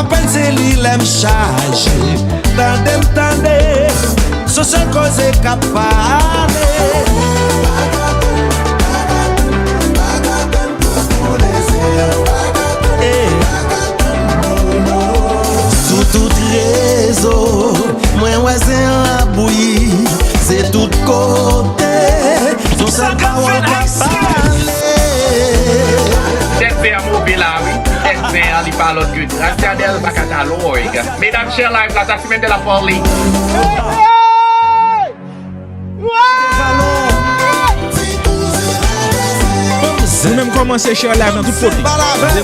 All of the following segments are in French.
à peine c'est lui l'aime chargé. Tandem, ce sont causes capables. Sous tout réseau, moi voisin la bouillie, c'est tout côté. Tout ça va parler. Cette paire mobile là, oui. Cette paire, il parle de good. Rastadel Bakataloïga. Mesdames, chers live, la semaine de la folie. Nous même commencer cher live dans tout côté.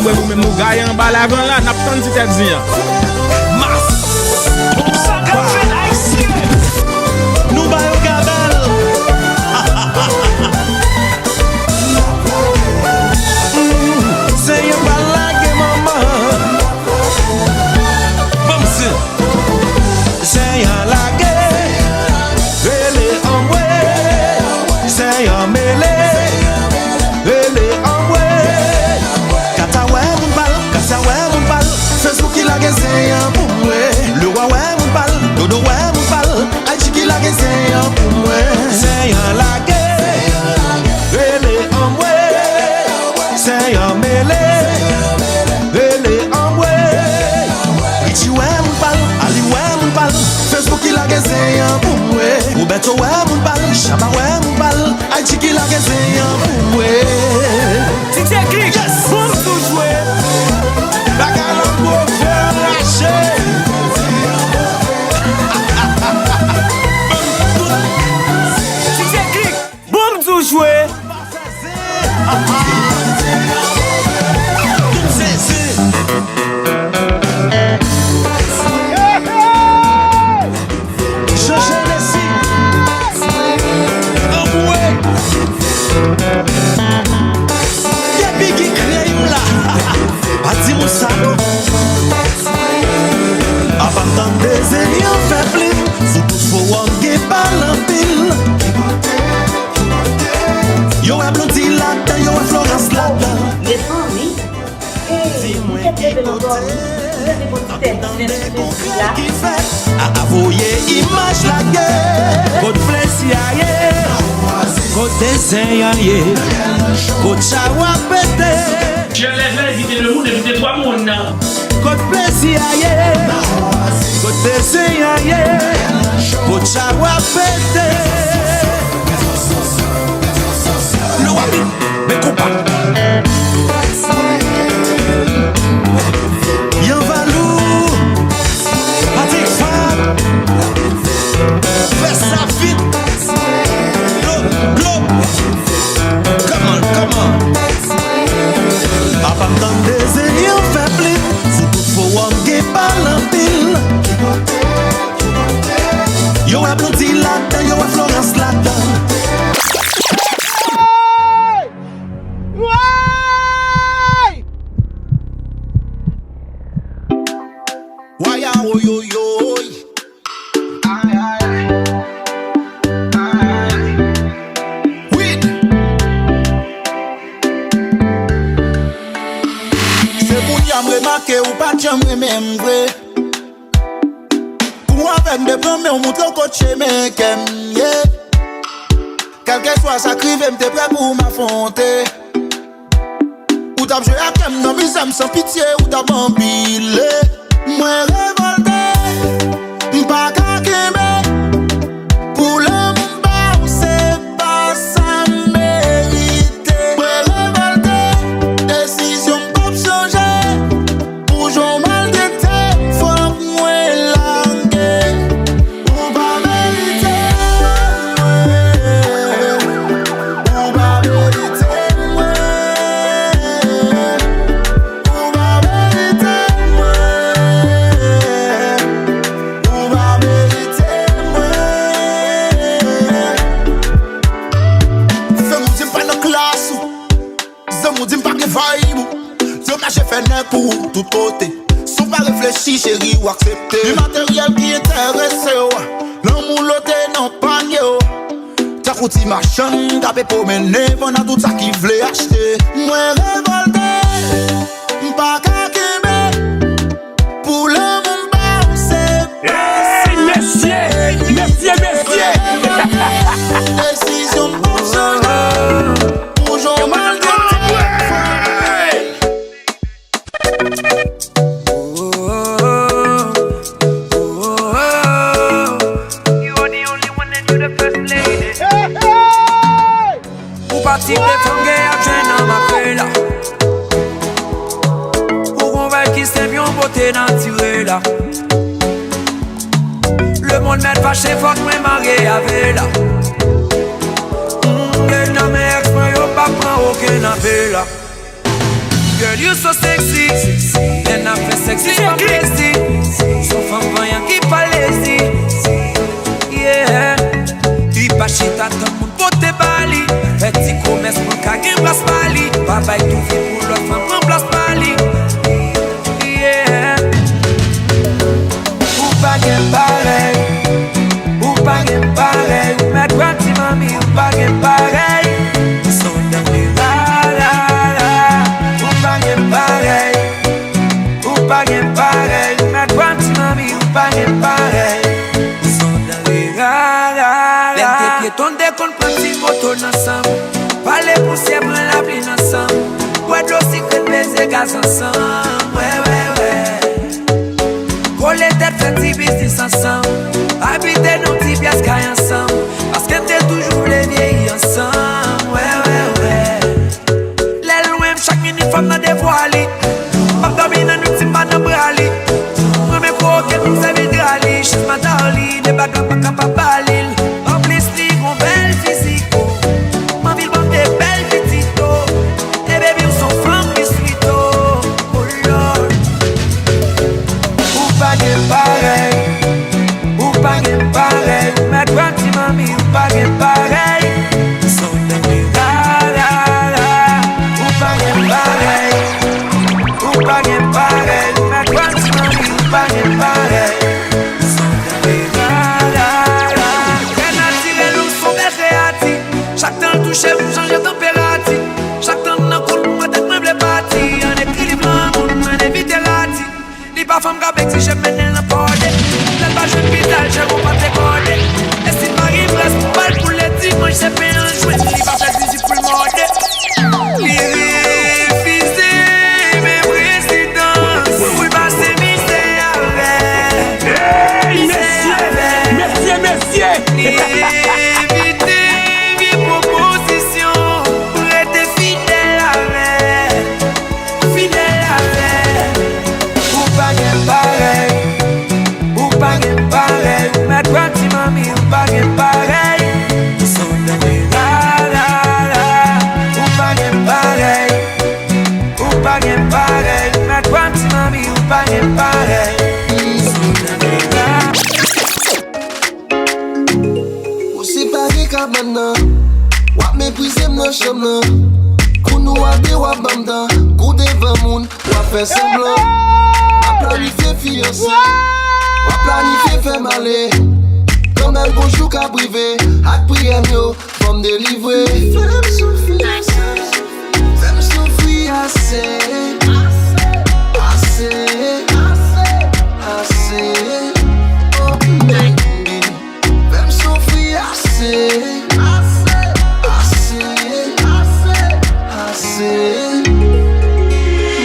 Moi même nous gagne en bas l'avant là, n'a pas de tête dire. Nous baillons Gabel. C'est une blague maman. Bon c'est un lague. Elle est en way. C'est un mêlé. Facebook qui la gazé pour moi. Le roi ouais mon pal, dodo ouais mon pal. Aïchi qui la gazé pour moi. C'est un lague, elle est en moi. C'est un mêlé, elle est en moi. Richi ouais mon pal, Ali ouais mon pal. Facebook qui la gazé pour moi. Roberto ouais mon pal, Chama ouais mon pal. Aïchi qui la gazé pour moi. C'est écrit, pour tout jouer. La galante pour faire lâcher. C'est écrit, boum tout jouer. Avant des ennemis en fait plus. Sous tout faut wanguer par l'empile. Yo a blondie là-dedans, yo a Florence là-dedans. Les familles, dis-moi qui a avoué image la guerre. Côte plaisir côte dessin côte chawa pété. Je lève éviter le monde, éviter trois mondes. Côte plaisir côte dessin côte chawa pété. Le wabi, mais compas. Yan Valou, Patrick Fab, fais ça vite. Globe, come on. Abandon des ennemis en fait plus. Sous tout faut wanguer par l'empile. Yo a blondie là-dedans, yo a Florence là-dedans. Ou pas j'aimerais même vrai. Pour avec des promesses, on montre au coach mais qu'aime, yeah. Quel que soit ça crive, m'te prêt pour m'affronter. Ou t'as joué à kem, non mais j'aime sans pitié, ou t'as bambilé. Moi révolté, m'pas qu'à qu'aimer. Pour l'homme, c'est pas ça mérité. Moi révolté, décision pas changer. J'en mal de tête, faut moi languer. Ou pas mériter, ou pas mériter, ou pas mériter, ou pas mériter. Fais-moi dire pas dans classe, fais-moi dire pas que vibe. J'ai fait nez pour tout côté. Sans pas réfléchir, chérie, ou accepter. Du matériel qui intéresse, l'amour l'autre non panier. T'as foutu machin, t'as pour mener, pendant tout ça qui voulait acheter. Moi révolté, m'pas qu'à qu'aimer. Pour côté naturel là. Le monde m'aide fâché, faut que moi marié avec là. Girl, non mais ex-moi yo pas prend aucun appel là. Girl, you so sexy, and I feel sexy from lazy. So femme voyant qui pas lazy, yeah. Tu pas chita tout le monde pour te bali. Petit commerce pour qu'à place pali. Papa est tout fait pour l'autre femme prend place pali, yeah. Ou pas gain pareil, ou pas gain pareil. Ou mettre un petit mami, ou pas gain pareil. Son dernier la la la. Ou pas gain pareil, ou pas gain pareil. Ou mettre un petit mami, ou pas gain pareil. Son dernier la la la. Les piétons décollent prendre si moto ensemble. Pas les poussières prennent la pluie ensemble. Ouais de l'eau secret baiser gaz ensemble. Ouais ouais ouais. Coller tête fait petit business ensemble. Habiter nos petits pièces cailles ensemble. Parce que t'es toujours les vieilles ensemble. Ouais ouais ouais. Les loin chaque minute femme n'a dévoilé. Pas dormir dans nous petits pas dans brali. Moi mes coquettes nous servir de rallye. Chez ma darling des bagues pas capable balil. En plus les gros belles physiques. Ma ville bon des belles petites. Et baby on s'en femme qui suit. Oh lord. Ou pas gain pareil, ou pas gain pareil. Mais quand tu m'as mis, ou pas gain pareil. Son dernier la la la. Ou pas gain pareil, ou pas gain pareil. Mais quand tu m'as mis, ou pas gain pareil. Son dernier la la la. Très naturel ou son bel créatif. Chaque temps touché, vous changez de température. Chaque temps dans coule, moi tête me blé parti. Un équilibre en monde, un évite rati. Ni pas femme qu'avec si je mène la porte. N'aime pas je pédale, je romps pas tes cordes. Et si Marie me reste pour balle pour les dimanches, c'est bien un jouet. Ni pas faire musique pour le monde. Les réfusés, mes présidences. Oui, bah c'est misère. Messieurs. Ni éviter mes propositions. Pour être fidèle avec. Ou pas gain pareil, ou pas gain pareil. Mais quand tu m'as mis, ou pas gain pareil. Son dernier la la la. Ou pas gain pareil, ou pas gain pareil. Mais quand tu m'as mis, ou pas gain pareil. Son dernier la. Ou si pari ka maintenant. Wap méprisé m'nan chambre. Kou nou a de wap bamdan. Kou devant moun, wap fè semblant. Wap planifié fiancé. Wap planifié fait malé. Quand même bonjour ka privé. Ak priyem yo, fòm délivrer. Fèm souffri assez. Oh baby. Fèm souffri assez.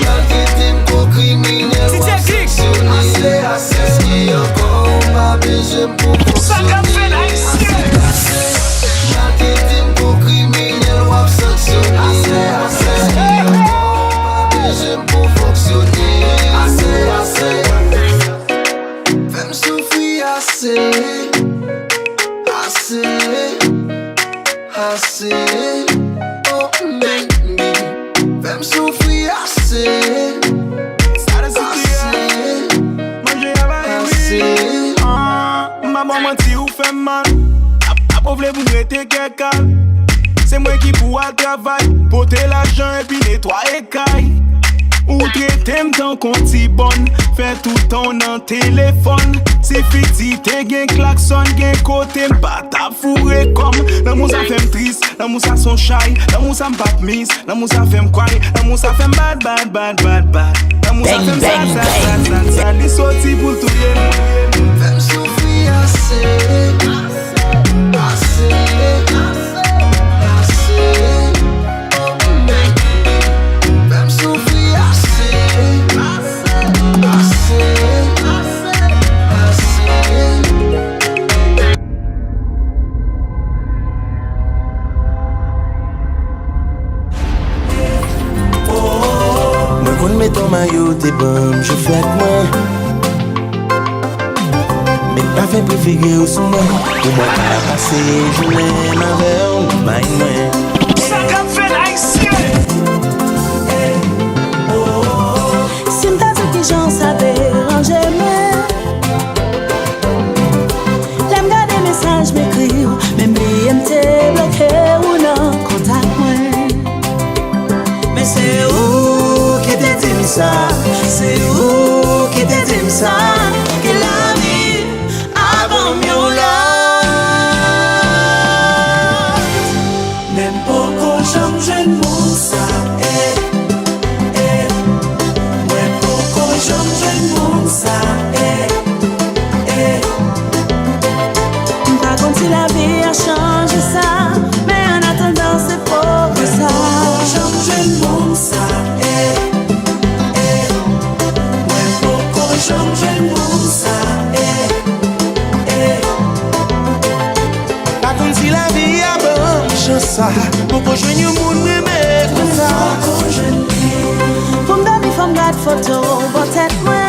Malgré t'es criminel, assez. Qui encore pas besoin pour fonctionner. Malgré t'es criminel, wap sanctionner. Assez. Qui encore pas besoin pour fonctionner. Assez. Fais me souffrir assez. Oh baby. Fais me souffrir assez. Maman menti ou fait mal. A pauvre vous rester quelqu'un. C'est moi qui pour à travail. Porter l'argent et puis nettoyer caille. Ou traiter m'tan konti bonne. Fait tout ton en téléphone. Si fiti te gen klaxon gen côté m'pata fourré comme. Nan mousa fait triste, nan mousa son shy. Nan mousa m'pat miss, nan mousa fait m'cry. Nan mousa fait bad. Nan mousa fait sa. Li sorti pour tout le monde. Fais me souffrir assez. Fais me souffrir assez. Pour me mettre ton maillot, t'es bon, je fais moi. Mais pas fait préféré au sous moi. Pour moi, t'as passé, je l'aime avec moi. Ça qu'a fait l'haïtien. Si m't'a dit que j'en savais ranger moi. L'aime garder message m'écrire. Même les MT bloqué ou non, contact moi. Mais c'est où qui te dit ça? C'est où qui te dit ça? Que la vie avant mieux là. Même pas quand j'aime jeune monde ça. Même pas quand j'aime jeune monde ça. Pas comme si la vie a changé ça. Mais en attendant c'est pas que ça. J'aime jeune monde ça. Même pas quand j'aime jeune monde ça. Pas comme si la vie a bon chance ça. Pour qu'on joigne au monde mais comme ça. Pour me donner femme garde photo, bon tête moi.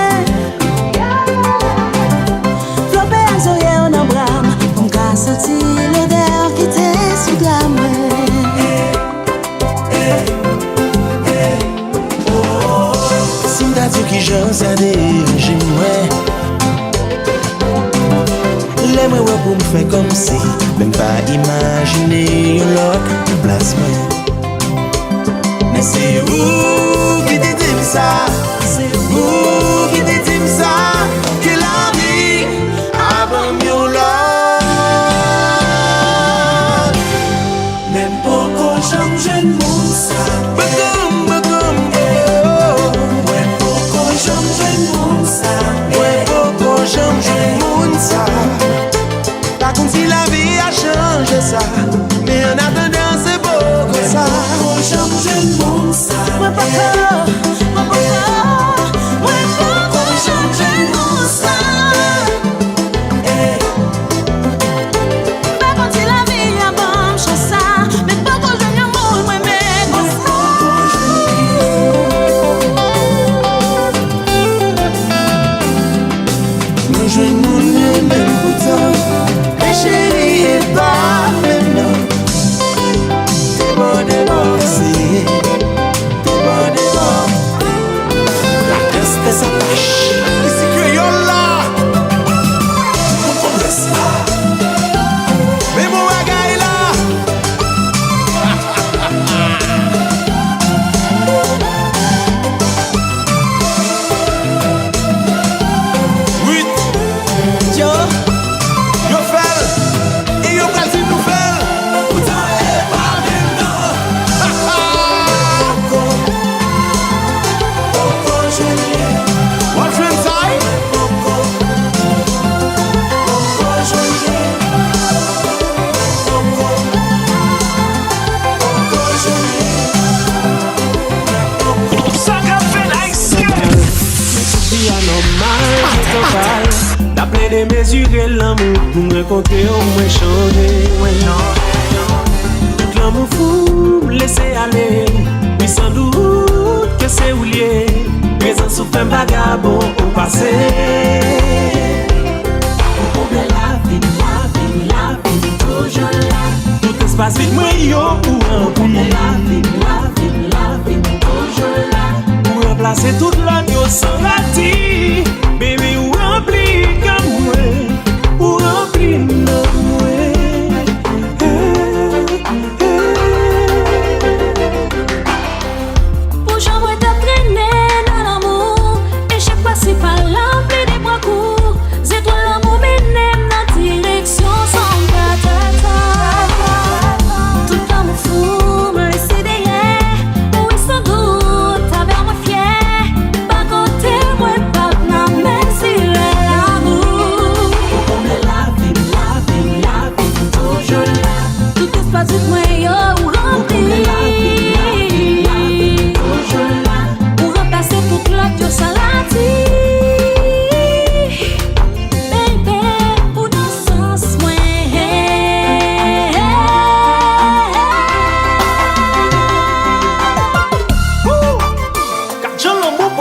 Flopé à zoyer en embram. Pour me faire sentir l'odeur qui t'est sous la main. Si m't'a dit que j'en sais déranger moi. L'aimerais ouais pour me faire comme si. Même pas imaginer une autre place moi. Mais c'est où qui te dit ça? C'est où qui te dit ça? Que la vie avant mieux là. Même pas quand j'aime jeune monde ça. Bagum, bagum, oh. Même pas quand j'aime jeune monde ça. Ouais, beaucoup j'aime jeune monde ça. Pas comme si la vie a changé ça. Mais en attendant c'est beau comme ça. Quand j'aime jeune monde ça. Moi pas quand j'aime jeune monde ça. Pas quand si la vie a bon chance ça. Mais pas quand j'aime le monde moi mais comme ça. Nous jouons monde même pourtant. Mais chérie est pas maintenant. T'es bon, c'est. T'es bon. La tête sa tâche. Ici créole là. On laisse là. Mais mon bagaille là. Oui. Yo fait. Et yo quasi nous fait. Pourtant est pas maintenant. What friends I? Ça qu'a fait l'haïtien. Si anormal, t'as plein de mesurer l'amour pour me compter au moins changer. Tout l'amour fou, laisser aller. Mais sans doute que c'est oublié. Présent sous fin vagabond au passé. La vie, toujours là. Tout espace vide, moi, yo, pour remplir. La vie, toujours là. Pour remplacer toute l'agneau sans ratis. Baby, ou rempli comme moi. Ou rempli non moi. Pour j'envoie ta traîner dans l'amour. Et chaque fois c'est pas l'empli des bras courts. C'est toi l'amour m'énème dans direction sans patata. Tout l'amour fou me laisse derrière. Oui sans doute, t'avais moi fier. Pas côté moi, pas na merci.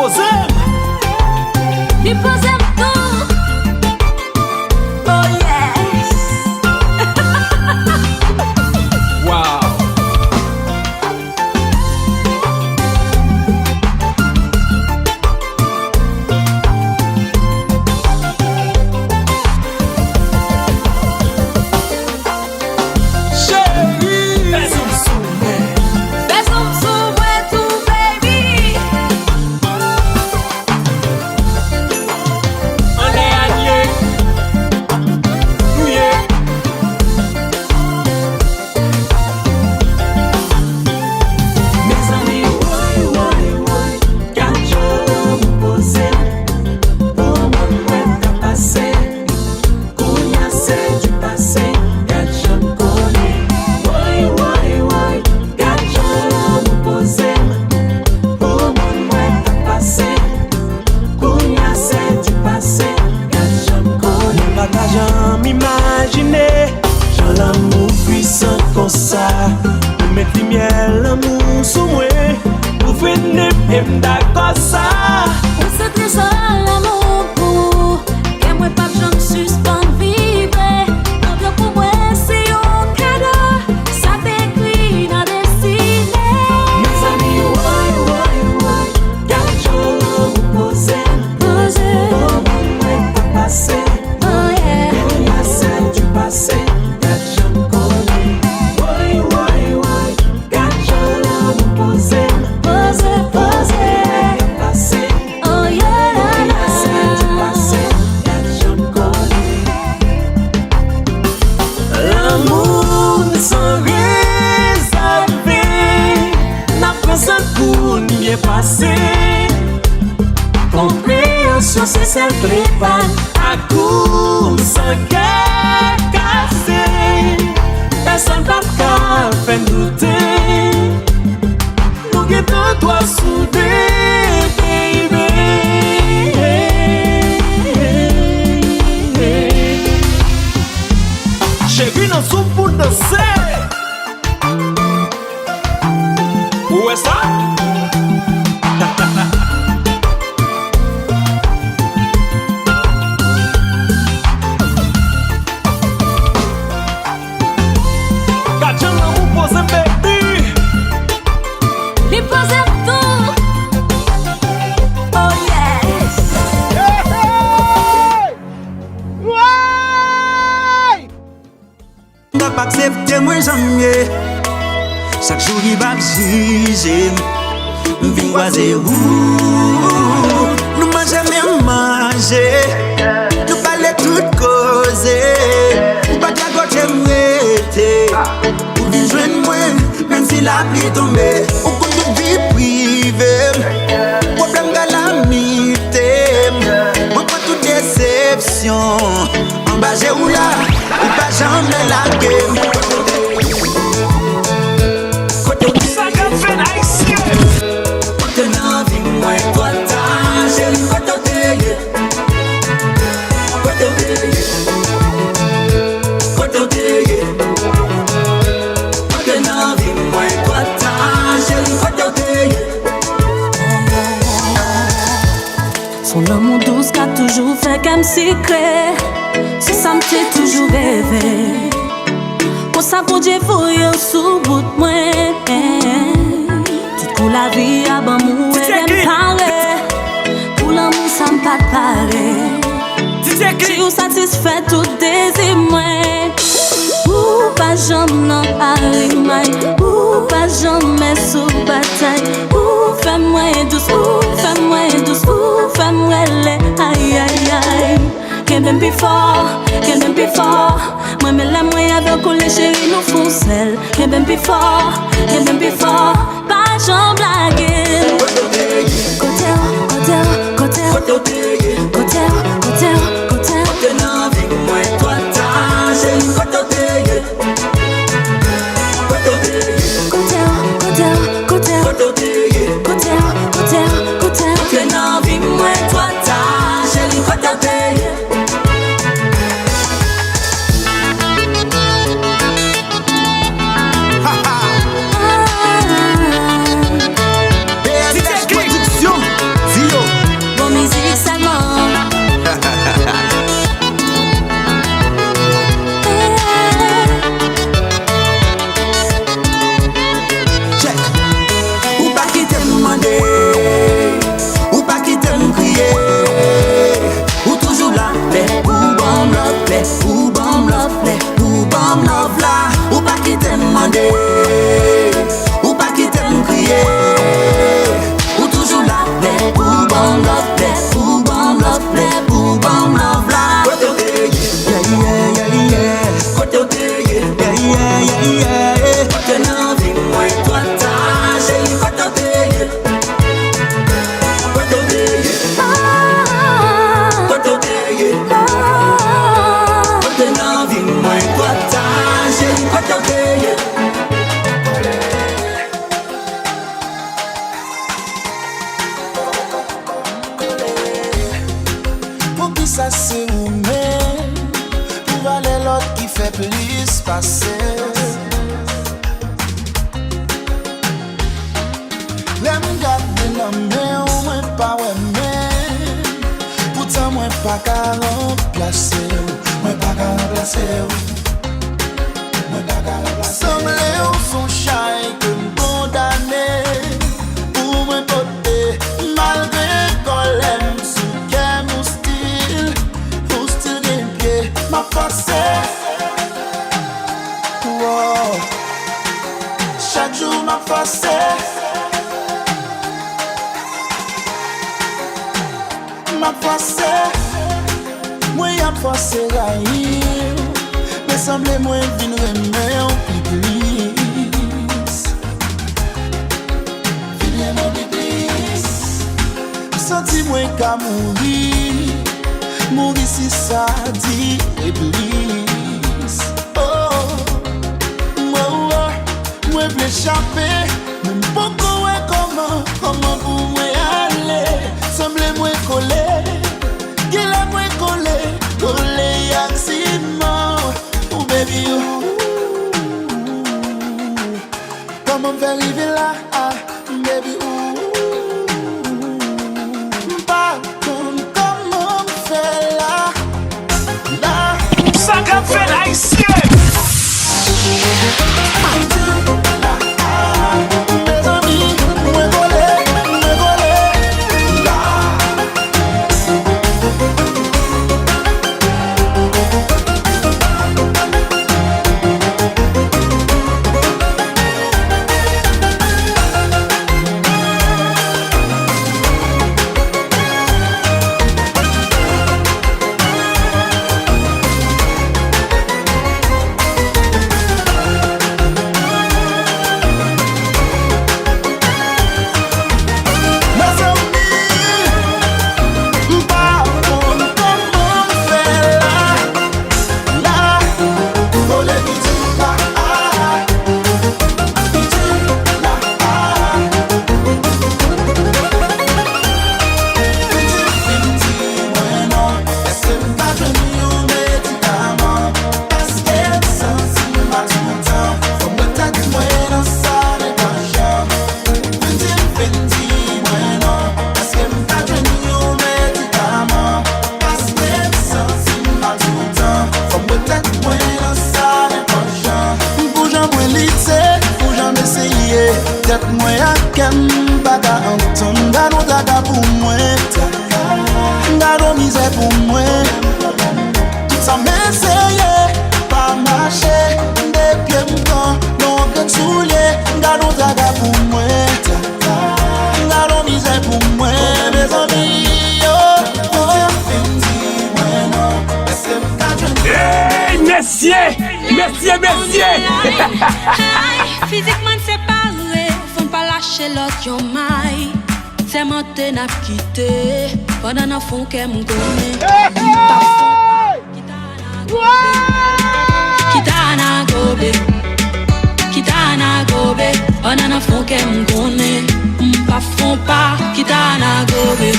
pose. Li pose tout. Oh yes. Wow. C'est celle prépare à coup sans cœur cassé. Personne pas qu'à faire douter. Nous guettons toi soudés, baby. Chérie, dans son pour danser. Où est ça? Accepter moi jamais. Chaque jour il va me juger. Vin croiser où nous mangeons même manger. Nous parler toute cause. Pas qu'à côté m'aider. Ou vin joindre moi même si la pluie tombe. Ou qu'on nous vie privée. Problème calamité. Moi pas toute déception. En bas j'ai ou là. Ou pas jamais la game. Ça qu'a fait haïtien. Côté n'a vie moins toi ta chérie côté côté n'a vie moins toi ta chérie côté. Son amour douce qu'a toujours fait comme secret. C'est ça m't'ai toujours rêvé. Pour ça pour Dieu faut y sous bout de moi. Toute pour la vie à bon mou et même parler. Pour l'amour ça m'pas de pareil. Si vous satisfait tout désir moi. Ou pas jamais non arrimai. Ou pas jamais sous bataille. Ou fais-moi douce, ou fais-moi douce, ou fais-moi les aïe aïe aïe. Qu'elle m'aime plus fort, qu'elle m'aime plus fort. Moi mais la moyen avec les chéris nous font sel. Qu'elle m'aime plus fort, qu'elle m'aime plus fort. Pas j'en blague. Côté, côté, côté, côté, côté, côté, côté. Côté n'a vie moins toi ta chérie côté. Côté, côté, côté, côté, côté, côté, côté. Côté n'a vie moins toi ta chérie côté. ça c'est où même pour aller l'autre qui fait plus passer. L'aime garder l'homme ou moi pas ouais pourtant moi pas qu'à remplacer, moi pas qu'à remplacer. Semble ou son chai que condamné pour me porter malgré qu'on l'aime sous qu'elle mon style des pieds m'a forcé. Wow. Chaque jour m'a forcé. M'a forcé. Moi y'a forcé raïr. Mais semble moi vine remet en piblis. Vine mon piblis. Senti moi qu'à mourir si ça dit Iblis. Oh, moi veux échapper. Même beaucoup est comment pour moi aller. Semble moi coller, qu'il a moi coller accident. Oh baby, comment on va arriver là, baby, pas comment on fait là. Ça qu'a fait haïtien. Mes amis, moi voler. Physiquement séparés, faut pas lâcher l'autre yon maille. C'est monté n'a quitté, pendant un fond qu'elle me connaît. Kitana gobe, pendant un fond qu'elle me connaît. Pas fond pas, kitana gobe,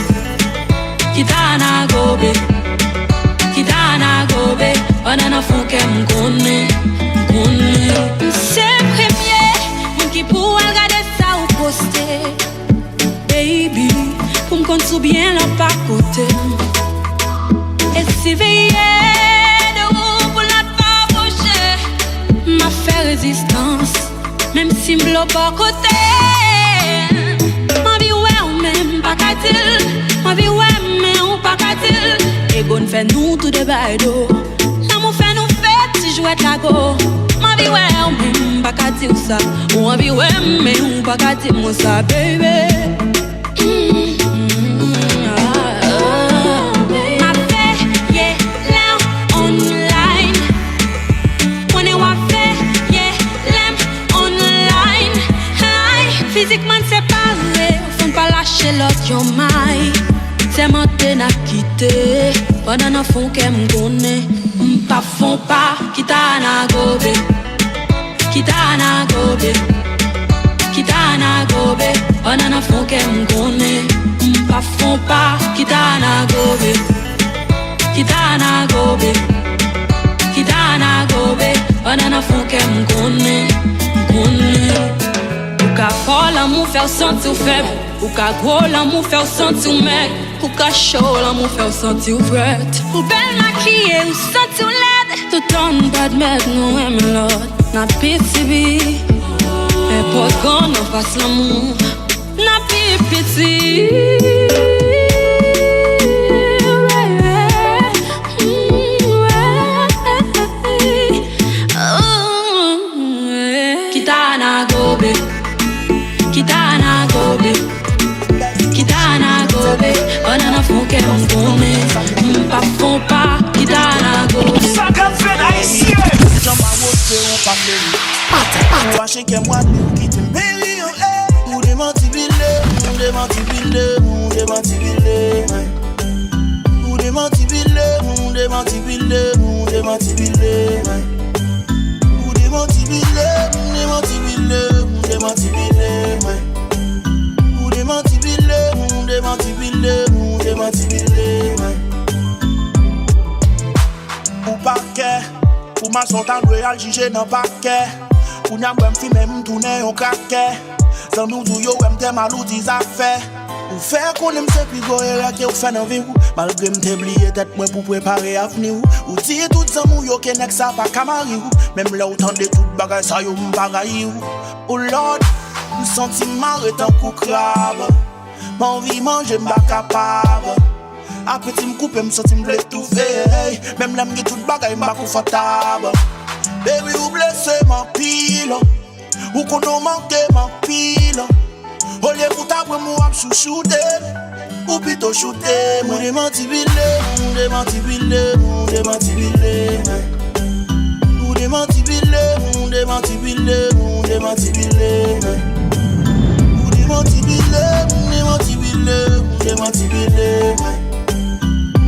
pendant un fond qu'elle me connaît. C'est premier, mon qui pour regarder ça ou poster. Baby, pour me compter bien là pas côté. Et si veiller de où pour la pas approcher, m'a fait résistance, même si m'blo pas côté. Ma vie ouais ou même pas qu'à-t-il, ma vie ouais mais ou pas qu'à-t-il. Et gon fait nous tout de bailo, l'amour fait nous fête si jouet la go. Ma vie ouais ou même pas qu'à-t-il ça, ou ma vie ouais mais ou pas qu'à-t-il moi ça baby. Physiquement séparés, faut pas lâcher l'autre yon maille. C'est monté n'a quitté, pendant un fond qu'elle me connaît. Pas fond pas, kitana gobe, pendant un fond qu'elle me connaît. Pas fond pas, kitana gobe, faire sentir faible. Ou ka gros l'amour faire sentir mec. Ou ka chaud l'amour faire sentir prête. Ou belle maquillée ou sentir laide. Tout en bas de mettre nous aime l'autre. Na pitibi. Et pour qu'on en fasse l'amour. Na pipiti. Kitana gobe, kitana gobe, kitana gobe. On en a fond qu'elle m'gonne, m'pas fond pas. Kitana gobe. Ça qu'a fait haïtien. J'en m'a montré ou pas fait. Ou haché que moi qui te péri ou des menti bilé, ou des menti bilé, ou des menti bilé. Ou des menti bilé, ou des menti bilé, ou des menti bilé. Ou des menti bilé, ou des menti bilé, ou des menti bilé. Ou des menti bilé, ou des menti bilé, ou des menti bilé. Ou paquet, ou ma sontan royal jige nan paquet. Ou n'a même fi même tourner au craquet. Sans nous du yo m'te malou dis affaires. Ou faire qu'on aime se pigo et là que ou fait dans vie ou malgré m'te oublié tête moi pour préparer avenir ou dire tout ça mou yo que nek ça pas camari ou même là autant de tout bagay ça yo m'bagayi ou lord me senti marre tant coup crabe mon vie manger m'pas capable appétit m'couper me senti m'ble tout fait même là m'gé tout bagay m'pas confortable baby ou blessé ma pile ou qu'on a manqué ma pile. Au lieu pour t'avoir moi chouchouté ou plutôt shooté. Mon démenti bilé, mon démenti bilé, mon démenti bilé. Mon démenti bilé, mon démenti bilé, mon démenti bilé. Mon démenti bilé, mon démenti bilé, mon démenti bilé.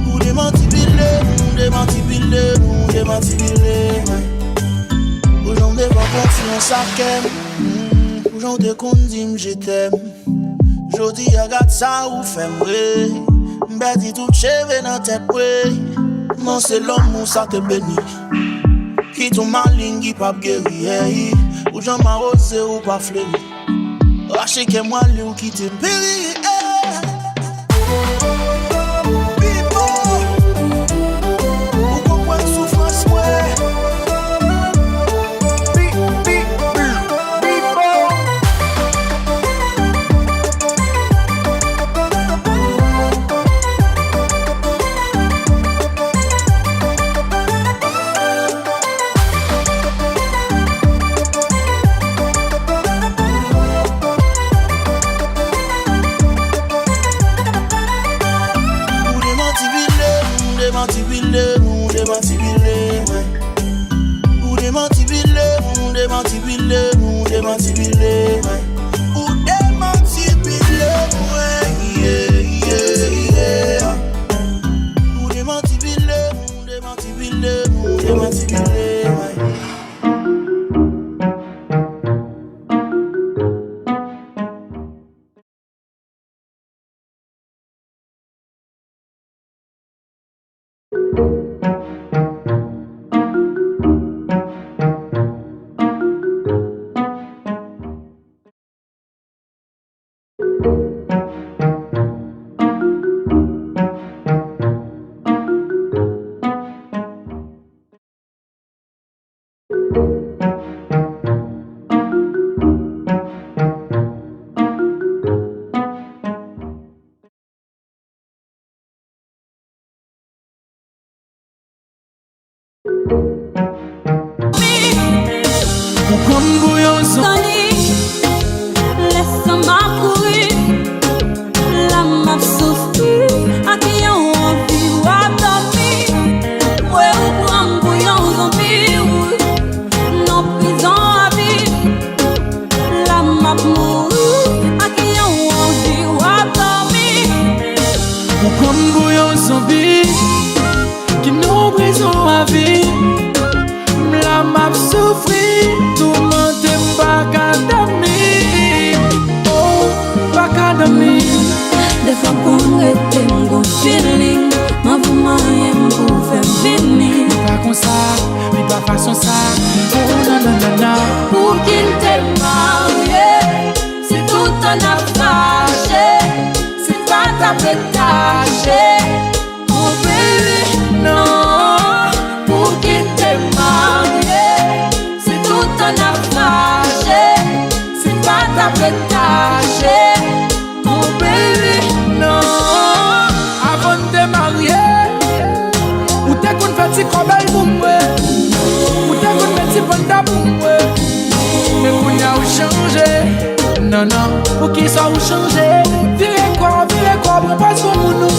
Mon démenti bilé, mon démenti bilé, mon démenti bilé. Aujourd'hui va continuer ça qu'aime. Aujourd'hui qu'on dit je t'aime. Jodi regarde ça ou fait vrai. M'bedi tout cheve dans tête ouais. Mon c'est l'homme ou ça te bénit. Qui ton malin qui pas guéri. Ou j'en m'arrose ou pas fléri. Raché que moi lui ou qui te péri. Ou comprendre souffrance ouais. Pour qu'il t'aime, c'est tout an a fâché, si pas ta pétaché, oh baby, non, pour qui t'es marié, si tout an a fâché, si pas ta pétaché, oh baby, non. Avant de te marier, ou t'es qu'on fait si cobel pour moi, ou t'es qu'on fait si panda pour moi. Mais qu'on y a ou changé, non non, pour qui ça ou changé. Virez quoi, prends pas ce mon nous.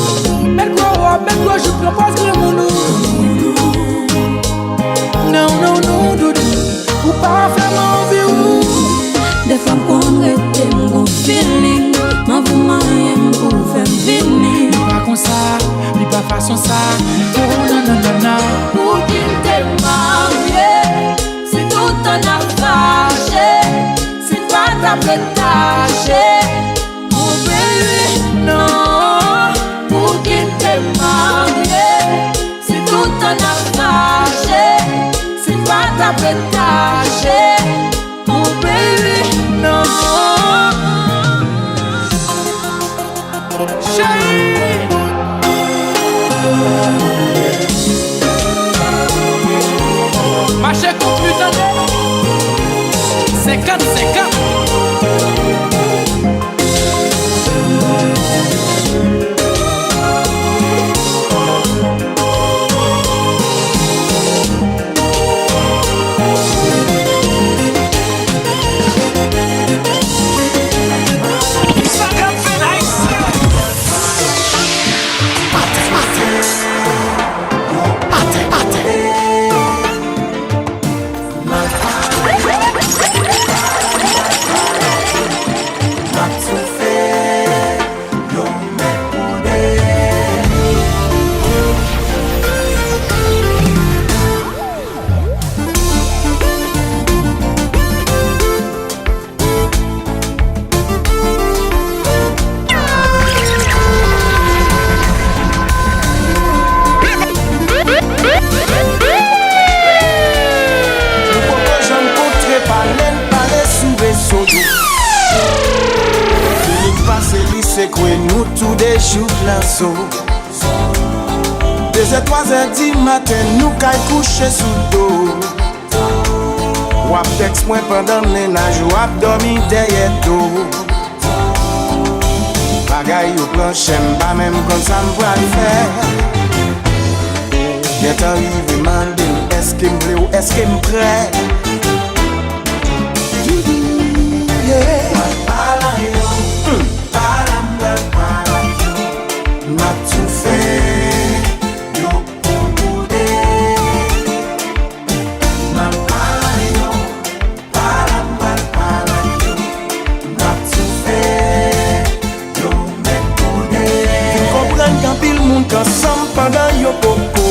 Mets quoi, je prends pas ce mon nous. Non, doudou, ou pas faire mon vie. Des fois qu'on rete mon feeling, m'en vous m'aime pour faire venir. Pas comme ça, ni pas façon ça. Oh non. Pour qui t'es marié, si tout en a fâché, si pas ta pétaché, oh baby, non. Pour qui t'es marié, si tout en a fâché, si pas ta pétaché, oh baby, non. Chérie, marché computer 50. Des 3h du matin, nous caille coucher sous dos. Wap texte moi pendant le ménage, wap dormi derrière dos. Bagay ou planche, pas même comme ça m'voit le faire. Get arrivé, mandé, est-ce qu'il me plaît ou est-ce qu'il me prête? Yeah. M'a tout fait, yo pour bouder. M'a yo, yo. M'a tout fait, yo mec bouder. Vous comprenez qu'un pile monde ensemble pendant yo popo.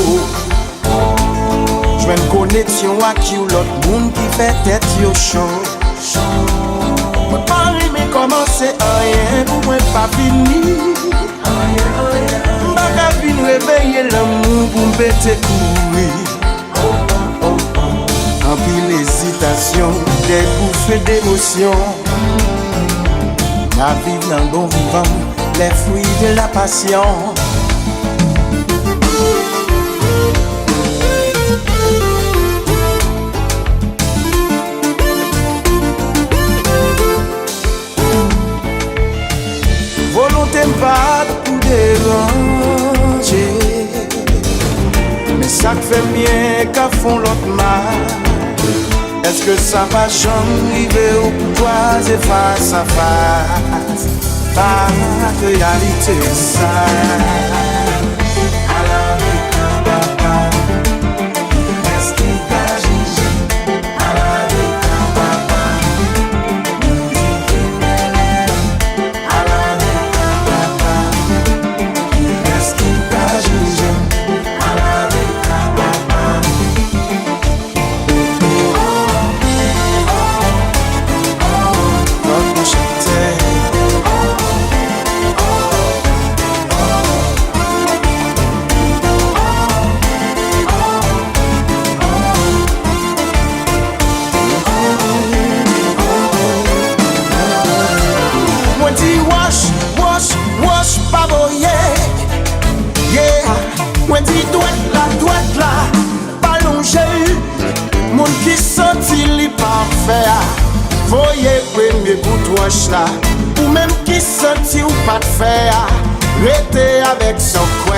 J'vais une connexion avec you, l'autre monde qui fait tête yo chaud. Moi pas aimer commencer rien pour moi pas fini. M'baka fin réveiller l'amour pour m'bêter courir. En pile hésitation, des bouffées d'émotion. Ma vie dans le bon vivant, les fruits de la passion. Volonté pas pour déranger, mais ça fait bien qu'à fond l'autre mal. Est-ce que ça va j'arriver au pouvoir et face à face? Pas de réalité ça. voye. Yeah, moi dis droite là, ballon j'ai. Mon qui senti li parfait. Voye premier bout roche là. Ou même qui senti ou pas de faire. Rete avec son coin.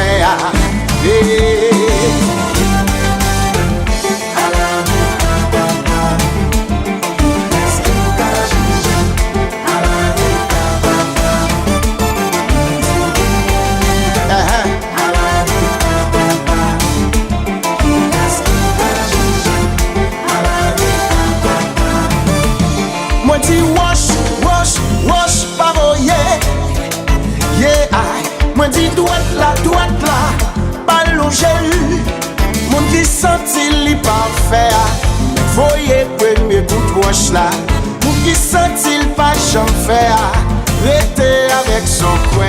Moi dis wash, pas voyer. Yeah, moi dis droite là, pas loger. Mon qui senti li parfait. Voyez premier bout wash là. Mon qui senti li pas j'en faire. Rester avec son coin.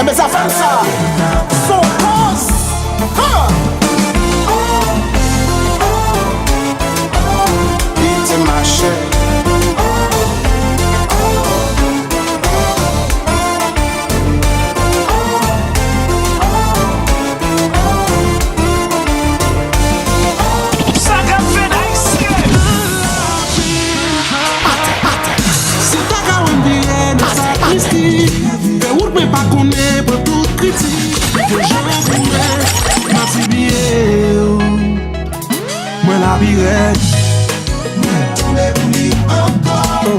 Mais ça fait ça, son cause. Il te marche. Ça qu'a fait d'haïtien. Si ta ka wèm diye nan sa kristi, pe wout mwen pa konen pou tout kritik. Ke jan koumen, nan si biye mwen la biret. Mwen toune pou li ankon,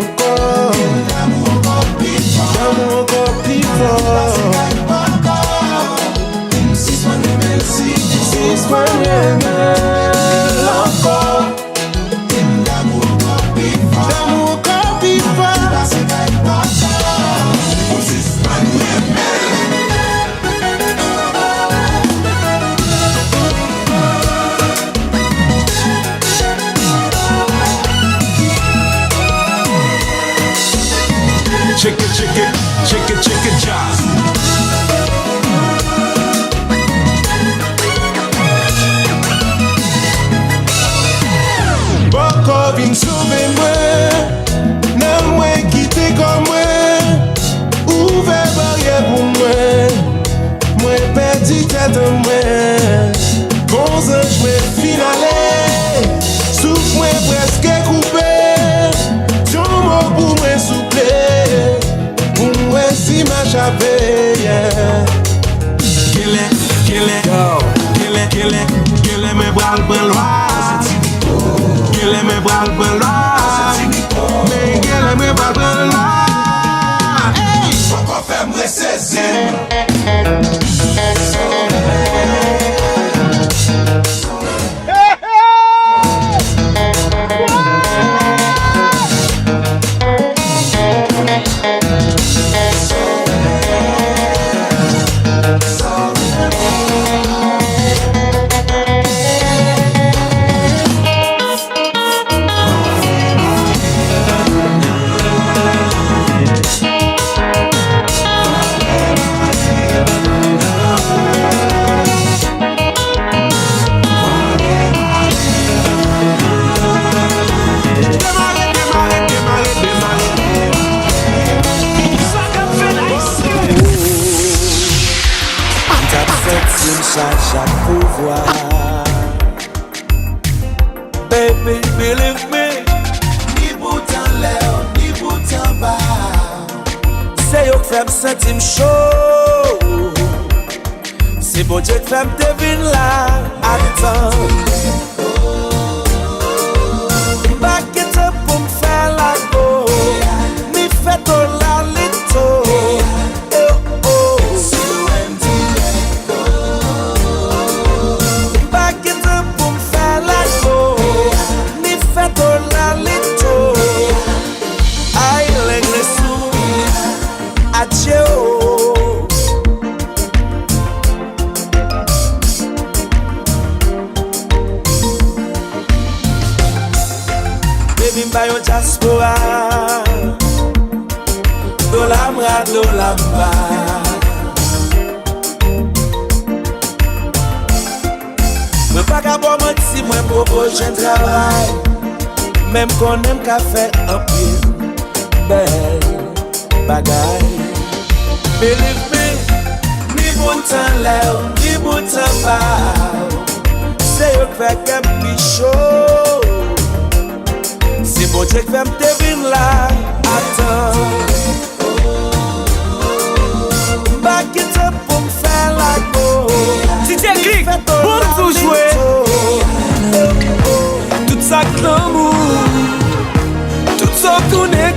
l'amour ankon pi fort. Si soigne mel ankon, l'amour ankon pi fort. Check it, jazz. Boko vin sauve mwen, nan mwen kite kon mwen. Ouve barye pou mwen, mwen perdi tèt mwen. Bon zanj mwen finale, souf mwen preske koupe. Jon mwen pou mwen souple, pou mwen si ma chape. Kele me bral ban lwa. Kele me bral ban lwa. Men kele me bral ban lwa. Foko fè mre sezi. Chaque pouvoir. Baby, believe me. Ni bout en l'air, ni bout en bas. C'est yo qui fait me sentir chaud. C'est bon Dieu qui fait me deviner là. Attends. Back it up pour me faire la go. Mi fait tout la lito. Baby, by your diaspora, rado la mba. Mwen pa ka bo menti, mwen propose jen travay. Même qu'on aime qu'à faire un pile belle bagaille. Believe me, ni bon temps là, ni bon temps bas. C'est eux qui fait qu'un pichot. C'est bon Dieu qui fait me deviner là. Attends. Back it up pour me faire la go. Si t'es clic, bon tout jouer. Tout ça l'amour, tout ça connaît,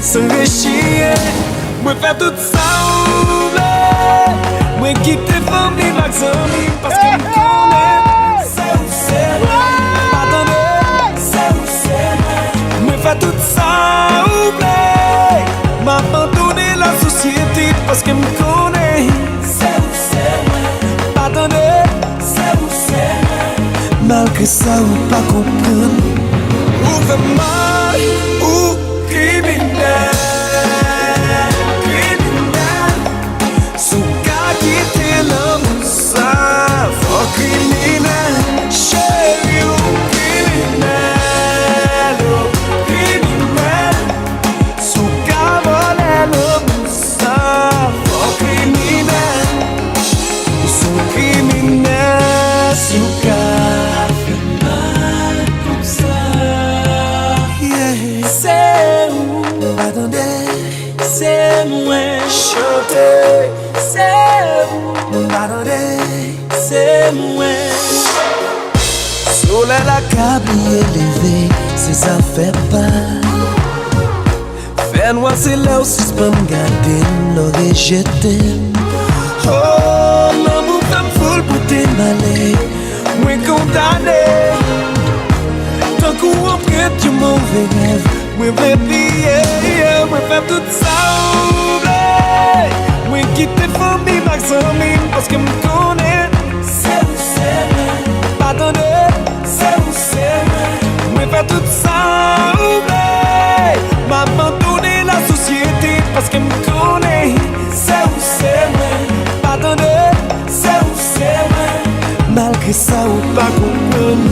sans réchir. Moi faire tout ça oublier. Moi quitter famille, ma famille, parce que me connaît. C'est où c'est, pardonnez, c'est où c'est. Moi faire tout ça oublier. M'abandonner la société, parce que me connaît. C'est où c'est, pardonnez, c'est où c'est. Malgré ça, ou pas comprendre. Ou fait mal, ou criminel. Criminel. Sous qu'à quitter l'amour, ça faut criminel. Chérie, ou criminel. Ou criminel. Sous qu'à voler l'amour, ça faut criminel. Sous criminel, sous qu'à c'est moi chanter, c'est moi m'attendais, c'est moi. Soleil la câble élevé, c'est ça fait pas. Fait noir c'est là où si pas me garder, l'aurait jeté. Oh, l'amour femme foule pour t'emballer, moi condamné. Tant qu'on reprend du mauvais rêve. We baby, yeah, we fait tout ça oublier. We quitter famille, ma famille, parce que me connaît. C'est où c'est, pardonnez, c'est où c'est. We fait tout ça oublier. M'abandonner la société, parce que me connaît. C'est où c'est, pardonnez, c'est où c'est. Malgré ça, ou pas comprendre.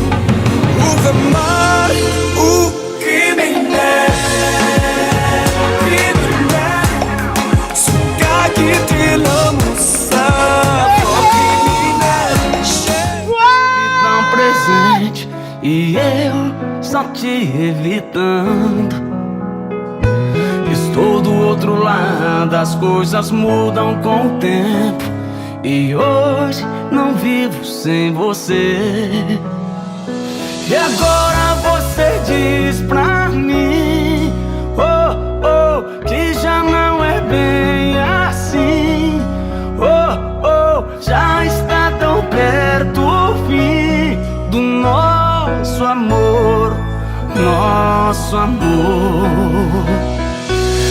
Ou fait mal, ou criminel. Quitter l'amour, ça for criminel. Tão presente e eu só te evitando. Estou do outro lado, as coisas mudam com o tempo. E hoje não vivo sem você. E agora você diz pra mim, oh, oh, que já não é bem assim. Oh, oh, já está tão perto o fim do nosso amor, nosso amor.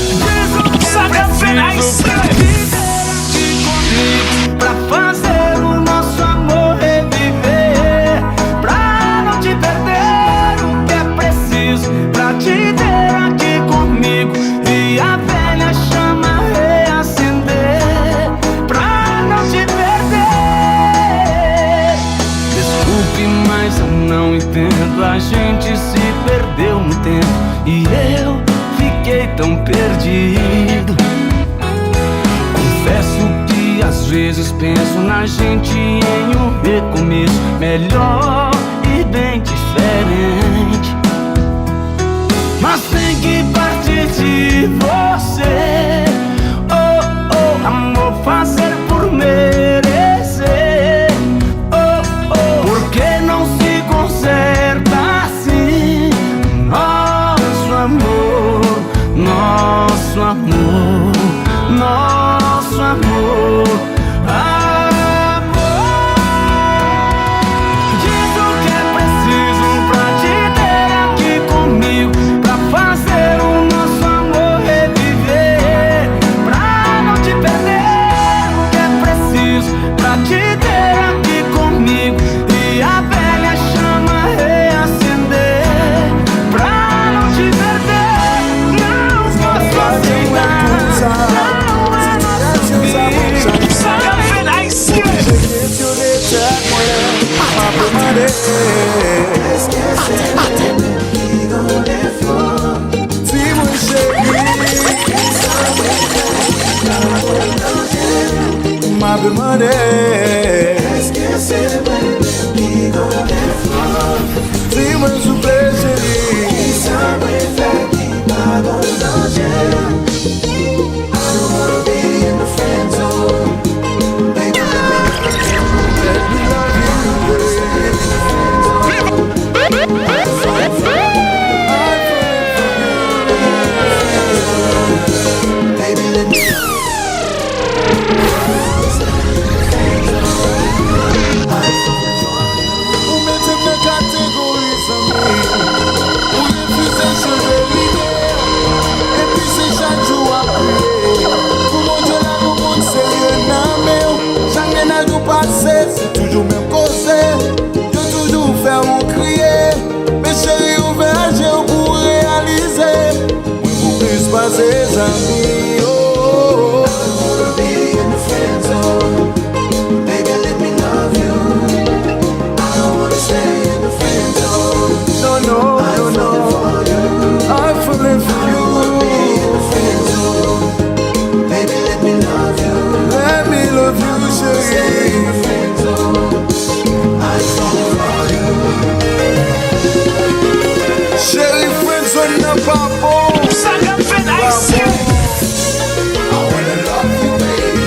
Diz o que é preciso pra viver aqui comigo, pra fazer o nosso amor reviver, pra não te perder. O que é preciso pra te ter aqui comigo e a velha chama reacender, pra não te perder. Desculpe, mas eu não entendo. A gente se perdeu no tempo e eu fiquei tão perdido. Confesso que às vezes penso na gente em um recomeço melhor e bem diferente. Mas tem que partir de você. Oh, oh, amor, fazer por merecer. Oh, oh, porque não se conserta assim. Nosso amor, nosso amor, nosso amor. Diz o que é preciso pra te ter aqui comigo, pra fazer o nosso amor reviver, pra não te perder. O que é preciso pra te ter aqui comigo e a velha chama reacender, pra não te perder. Não posso aceitar. C'est toujours même causé, je toujours faire mon crier. Mais chérie, ouvert, j'ai pour réaliser. Moi, vous plus pas ses amis. Oh, I wanna be in the friend zone. Baby, let me love you. I don't wanna stay in the friend zone. No, no, no, no. I'm falling for you. I wanna be in the friend zone. Baby, let me love you. Let me love you, chérie. Chérie, friendzone n'a pas bon. Ça me fait haïtien. I wanna love you, baby.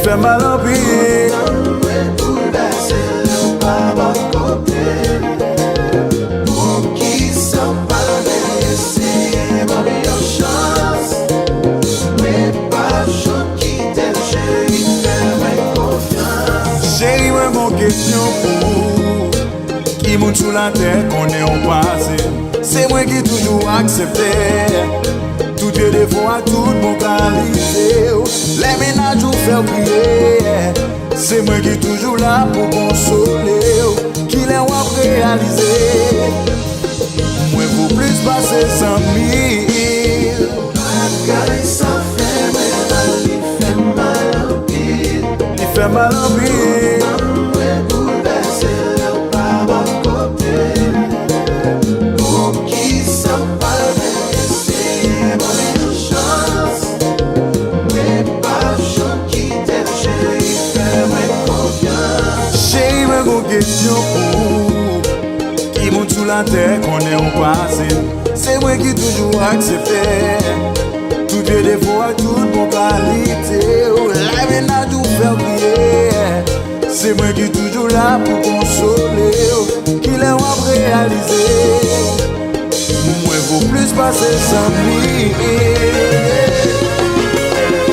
Fait mal en pile. Pour qui s'en parle, c'est ma meilleure chance. Mais pas je quitte le chéri, fais-moi confiance. Chéri, moi mon question pour qui monte sous la terre qu'on est en passé. C'est moi qui toujours accepté. Tout Dieu défaut à toute mon qualité. Les ménages ou faire prier. C'est moi qui toujours là pour consoler. Qui les voit réaliser. Moi vous plus passer 100 000. Car ça fait mal, il fait mal en pile. Il fait mal en pile. Moi bouleverser leur par mon côté. Pour qui ça parle. Question pour qui monte sous la terre qu'on est au passé. C'est moi qui toujours accepté. Tout Dieu défaut à toute mon qualité. La ménage tout faire prier. C'est moi qui toujours là pour consoler. Qui les voit réaliser. Moi vous plus passer 100 000.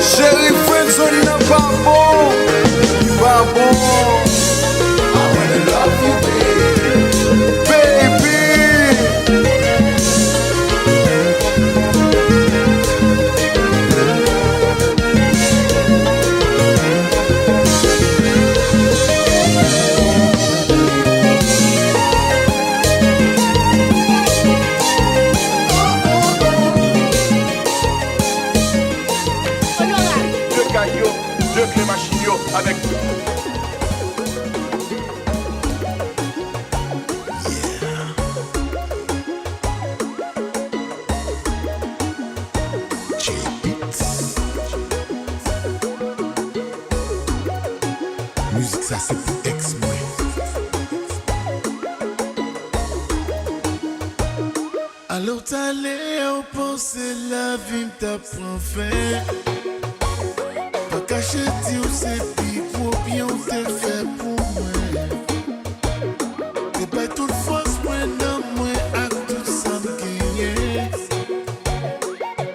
Chérie, friendzone n'est pas bon. Pas bon. I love you, baby. Deux caillots, deux clés machines avec Musique ça c'est pour ex-moi. Alors t'allais au penser la vie t'a prend fin. Pas cacher dire c'est pis pour bien te fait pour moi. T'es pas toute force moi non moi à tout ça me gagne.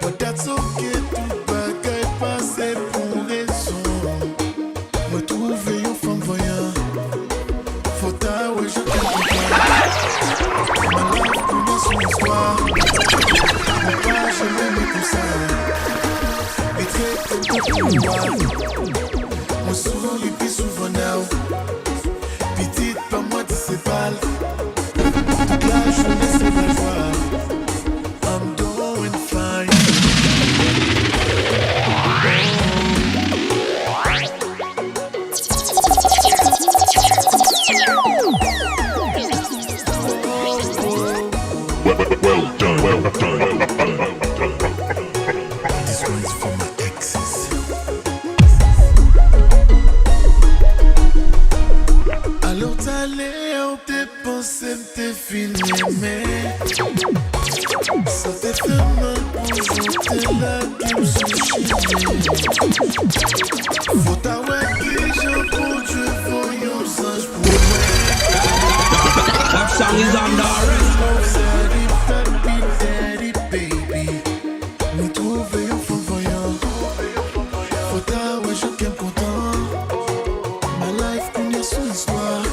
Peut-être que tout bagaille passé pour raison. Me trouver une femme voyante. joie. Moi souris plus souvent now. Petite pas moi tu sais pas. Toute la journée c'est la joie. I'm doing fine. Well done, well done. This one's for my exes. Alors t'allais où t'es pensé m'te filmé, mais ça te fait mal pour t'es là qui me sushi. Faut t'avoir qui j'en pour Dieu, faut yon singe pour moi. That song is on the Daddy, baby, nous trouver un fond voyant. Faut t'avoir chacun content. My life qu'on y a son histoire.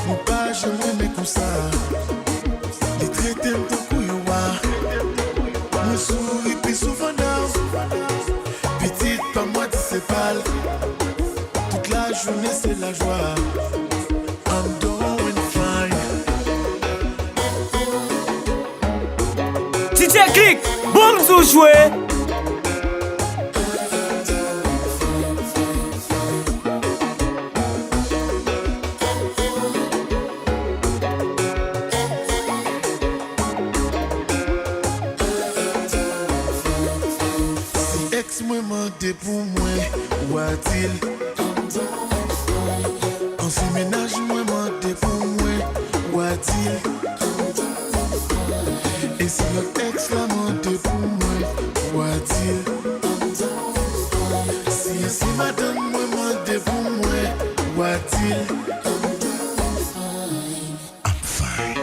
Mon pas jamais mais comme ça. Les traités me ton couilloua. Moi souris puis souvent now. Petite pas moi tu sais pas. Toute la journée c'est la joie. I'm doing fine. DJ Click, boum sous jouer. Si ex moi mandé pour moi, ou a-t-il? En si ménage moi mandé pour moi, ou a-t-il? Et si notre ex la mandé pour moi, ou a-t-il? Si madame moi mandé pour moi, ou a-t-il? I'm fine.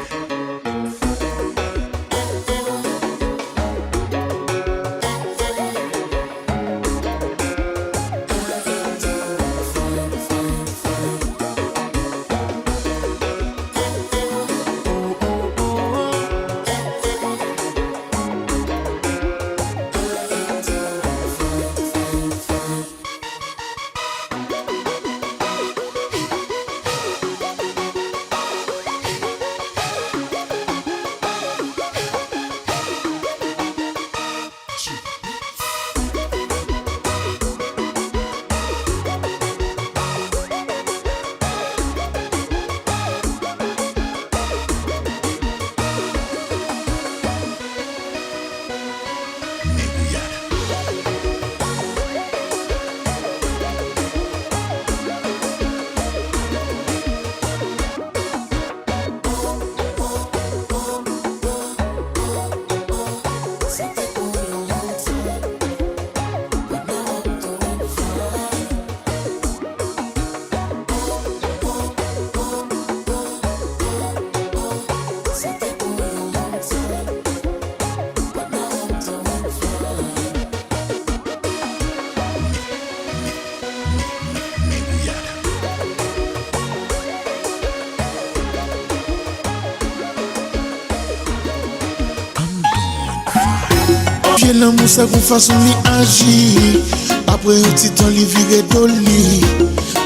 J'ai l'amour ça qu'on façon li agir. Après un petit temps li vire doli.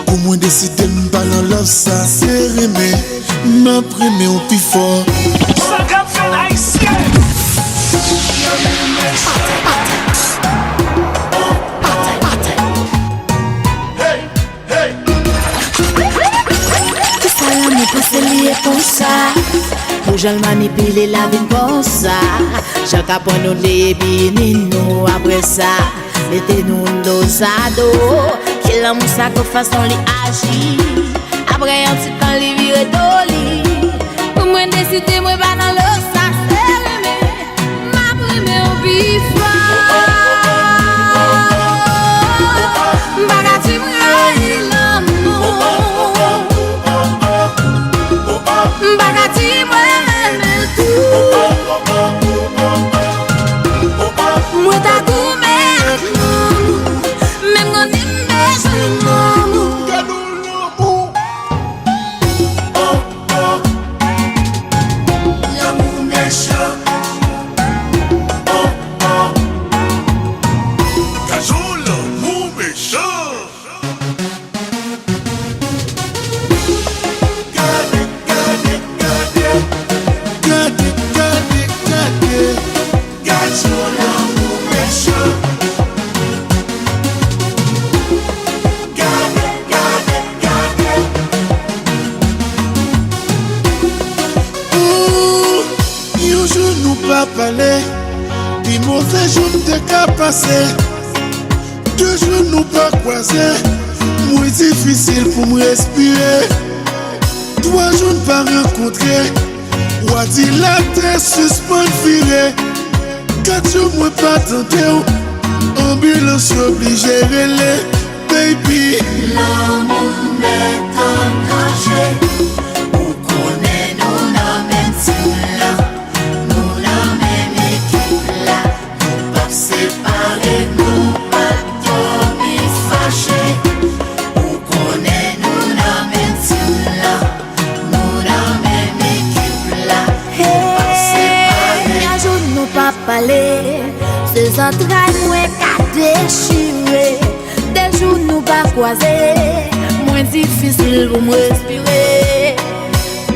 Pour moi décider m'pas dans love ça. C'est remé, m'imprimer au plus fort. C'est lié comme ça. Pour je manipuler la vie comme ça. Chaque fois nous débinons après ça. Mettez-nous nos ados. Qu'il a mon sac de façon li agir. Après un petit temps li vire doli. Pour moi décider moi pas dans le sac. C'est remé, ma prime au bifla. Bagati m'raille l'amour. Bagati m'aime tout. Moi t'as goumé même quand il me besoin d'amour. pas parler. Des mauvais jours de qu'à passer. 2 jours nous pas croiser. Moins difficile pour me respirer. 3 jours pas rencontrer. Ou a dit la tête suspend virée. 4 jours moi pas tenter. Ambulance obligé relais. Baby, l'amour n'est engagé. Où connaît nous la même team là. Nous la même équipe là. Nous pas séparer, nous pas dormir fâchés. Où connaît nous la même team là. Nous la même équipe là. Nous pas séparer. Un jour nous pas parler. Ces entrailles moins qu'à déchirer. Des jours nous pas croiser, moins difficile pour me respirer.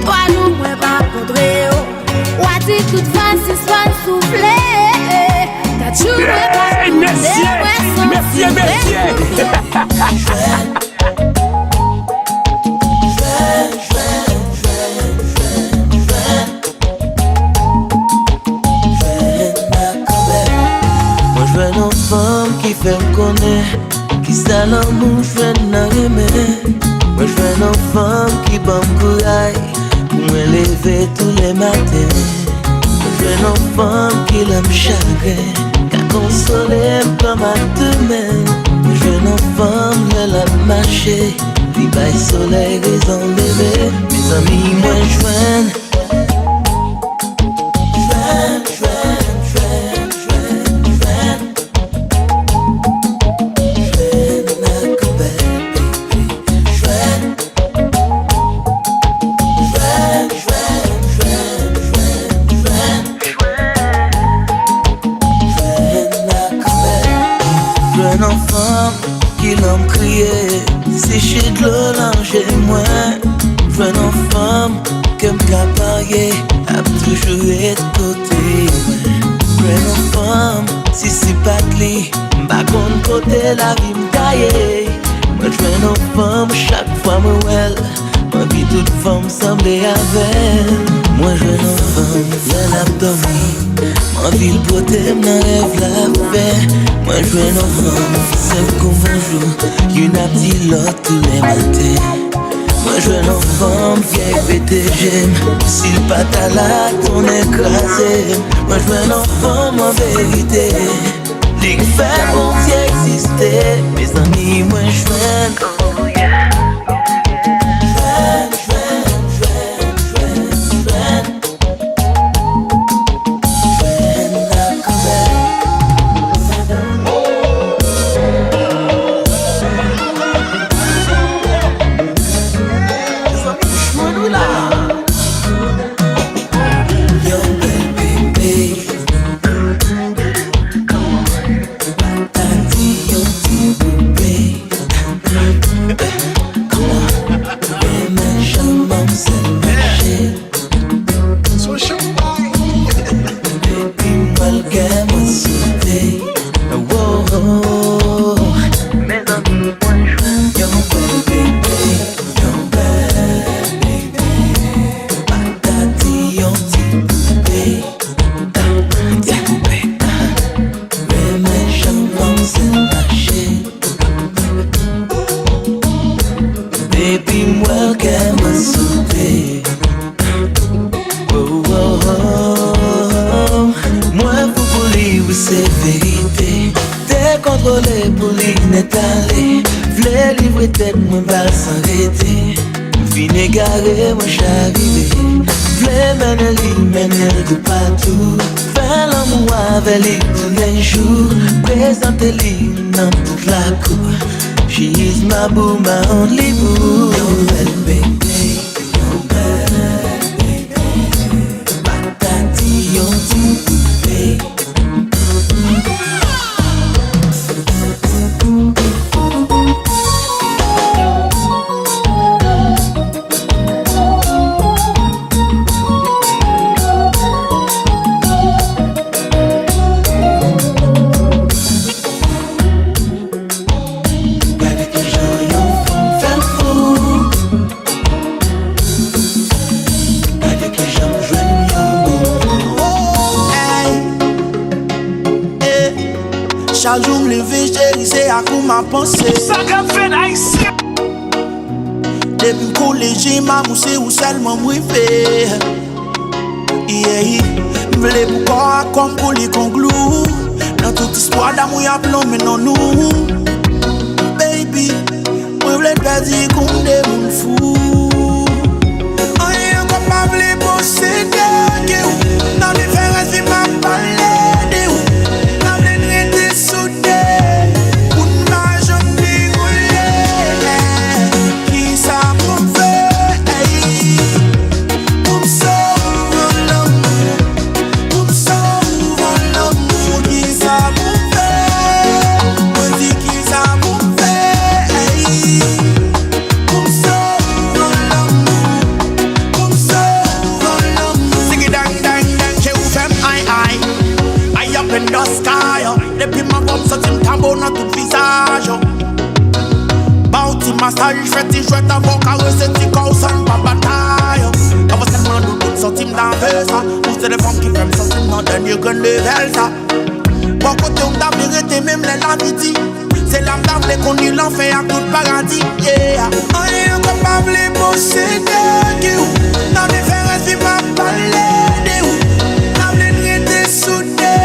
3 jours moins pas contrer, ou a dit toute facile soit souffler. 4 jours moins pas contrer, Moi je veux une femme qui fait me connaître. Qui ça l'amour fait n'a remède. Moi je veux une femme qui bat me couraille pour me lever tous les matins. Moi je veux une femme qui l'aime chagrin, qui a consolé comme à demain. Moi je veux une femme qui l'a marché, qui baille soleil raison bébé. Mes amis moi je veux sécher de l'eau, langer moi. Je veux une femme qui me parier, a toujours être côté. Je veux une femme, si c'est pas de lit, m'a contre côté la vie me taille. Moi je veux une femme, chaque fois me well, ma vie toute femme semble avec. Moi je veux une femme, elle a dormi, ma vie le beauté me rêve la paix. Moi je veux une femme, c'est comme bonjour, une petite l'autre tous les matins. Moi je veux une femme, vieille PTG, si le patin là, ton écrasé. Moi je veux une femme en vérité, les fait bon si exister. Mes amis, moi je veux moi j'arrive, v'lais mener de partout. Faire l'amour avec lui tous les jours, présenter-lui dans toute la cour. She is my boo, my only boo. Your belle baby, your belle baby, patati, your baby. chaque jour me lever, chérie, c'est à coup ma pensée. Ça qu'a fait haïtien. Depuis le collège, ma moussée ou seulement m'rivé. Yeah, m'vle pourquoi comme pour les conglous. Dans toute histoire d'amour y'a plombé non nous. Baby, moi v'le te dire qu'on est mon fou. Rien qu'on pas v'le posséder que ou. Dans les différences vi m'a parlé de ou. Dans les nuits de soudé. Ou n'a jamais roulé. Qui ça pour faire? Pour me sauver l'amour. Pour me sauver l'amour. Qui ça pour faire? On dit qui ça pour faire? Pour me sauver l'amour. Pour me sauver l'amour. Sing it dang dang dang, j'ai ouvert aïe. Aïe up in the sky. Depuis ma bombe sorti m'tambo dans tout visage. Bauti massage, fais-tu jouer ta voix, recette corps sans pas bataille. Avant seulement nous sorti m'd'envers ça. Pour c'est les femmes qui font sortir dans dernier gun level ça. Bon côté on t'a vérité même les l'amitié. C'est l'âme d'avler qu'on y l'enfer à tout paradis. Yeah. Rien qu'on pas v'le posséder que ou. Dans les différences vi m'a parlé de ou. Dans les nuits de soudé.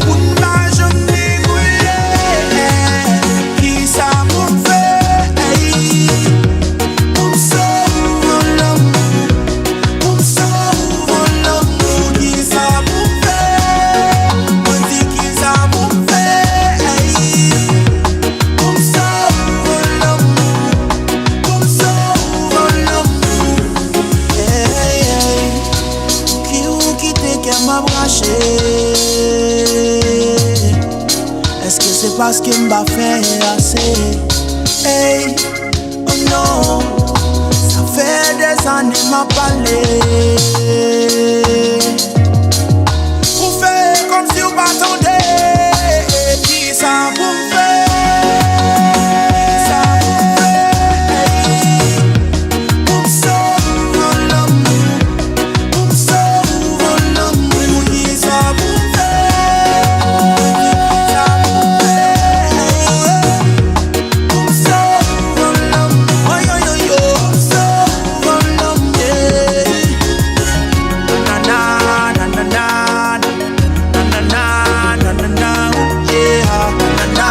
Ou n'a jamais roulé. Qui ça pour faire? Pour me sauver l'amour. Pour me sauver l'amour. Qui ça pour faire? On dit qui ça pour faire? Pour me sauver l'amour. Pour me sauver l'amour. Qui ou qui t'es qu'elle m'a branché? Est-ce que c'est parce qu'il m'a fait assez? Hey, oh non, ça fait des années m'a parlé. Vous faites comme si vous m'attendez. Qui ça vous fait? Ça vous fait? Pour me sauver l'amour. Pour me sauver l'amour. Qui ça vous fait? Ça vous fait? Pour me sauver l'amour. Oh yo yo yo. Sauver l'amour. Na na na na na na na na na na. Yeah. Na na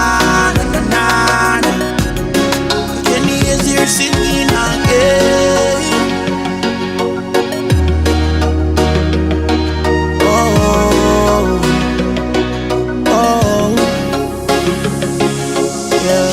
na na na. Kenny is here singing again. Oh, oh, yeah.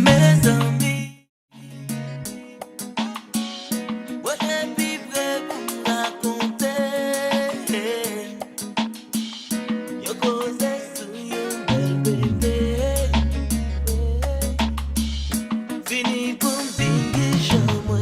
Mes amis, moi j'ai vivre pour raconter. Yo causé sur yon bel bébé. Fini pour m'binguer, j'en moi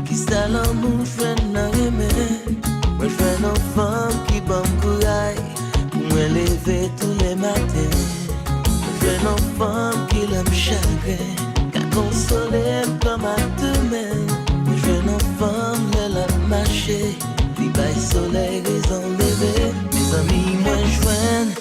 qui ça l'amour fait n'a aimé. Moi je veux une femme qui bat me courage pour me lever tous les matins. Moi je veux une femme qui l'aime chagrin, qui a consolé comme à demain. soleil raison levé. Mes amis, moi j'joigne.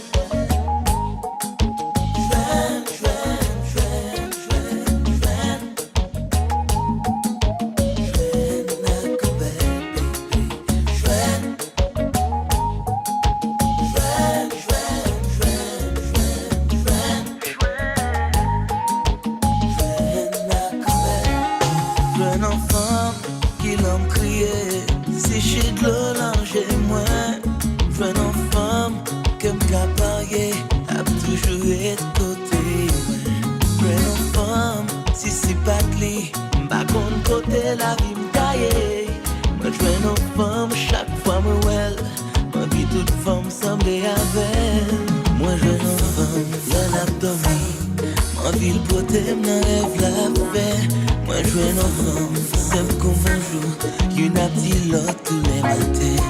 La vie m'taille. Moi j'vais nos femmes chaque fois me well. Ma vie toute femme semble avec. Moi j'vais nos femmes, y'en a dormi. Ma vie le poté m'enlève la paix. Moi j'vais nos femmes, simple comme un jour. Y'en a petit lot tous les matins.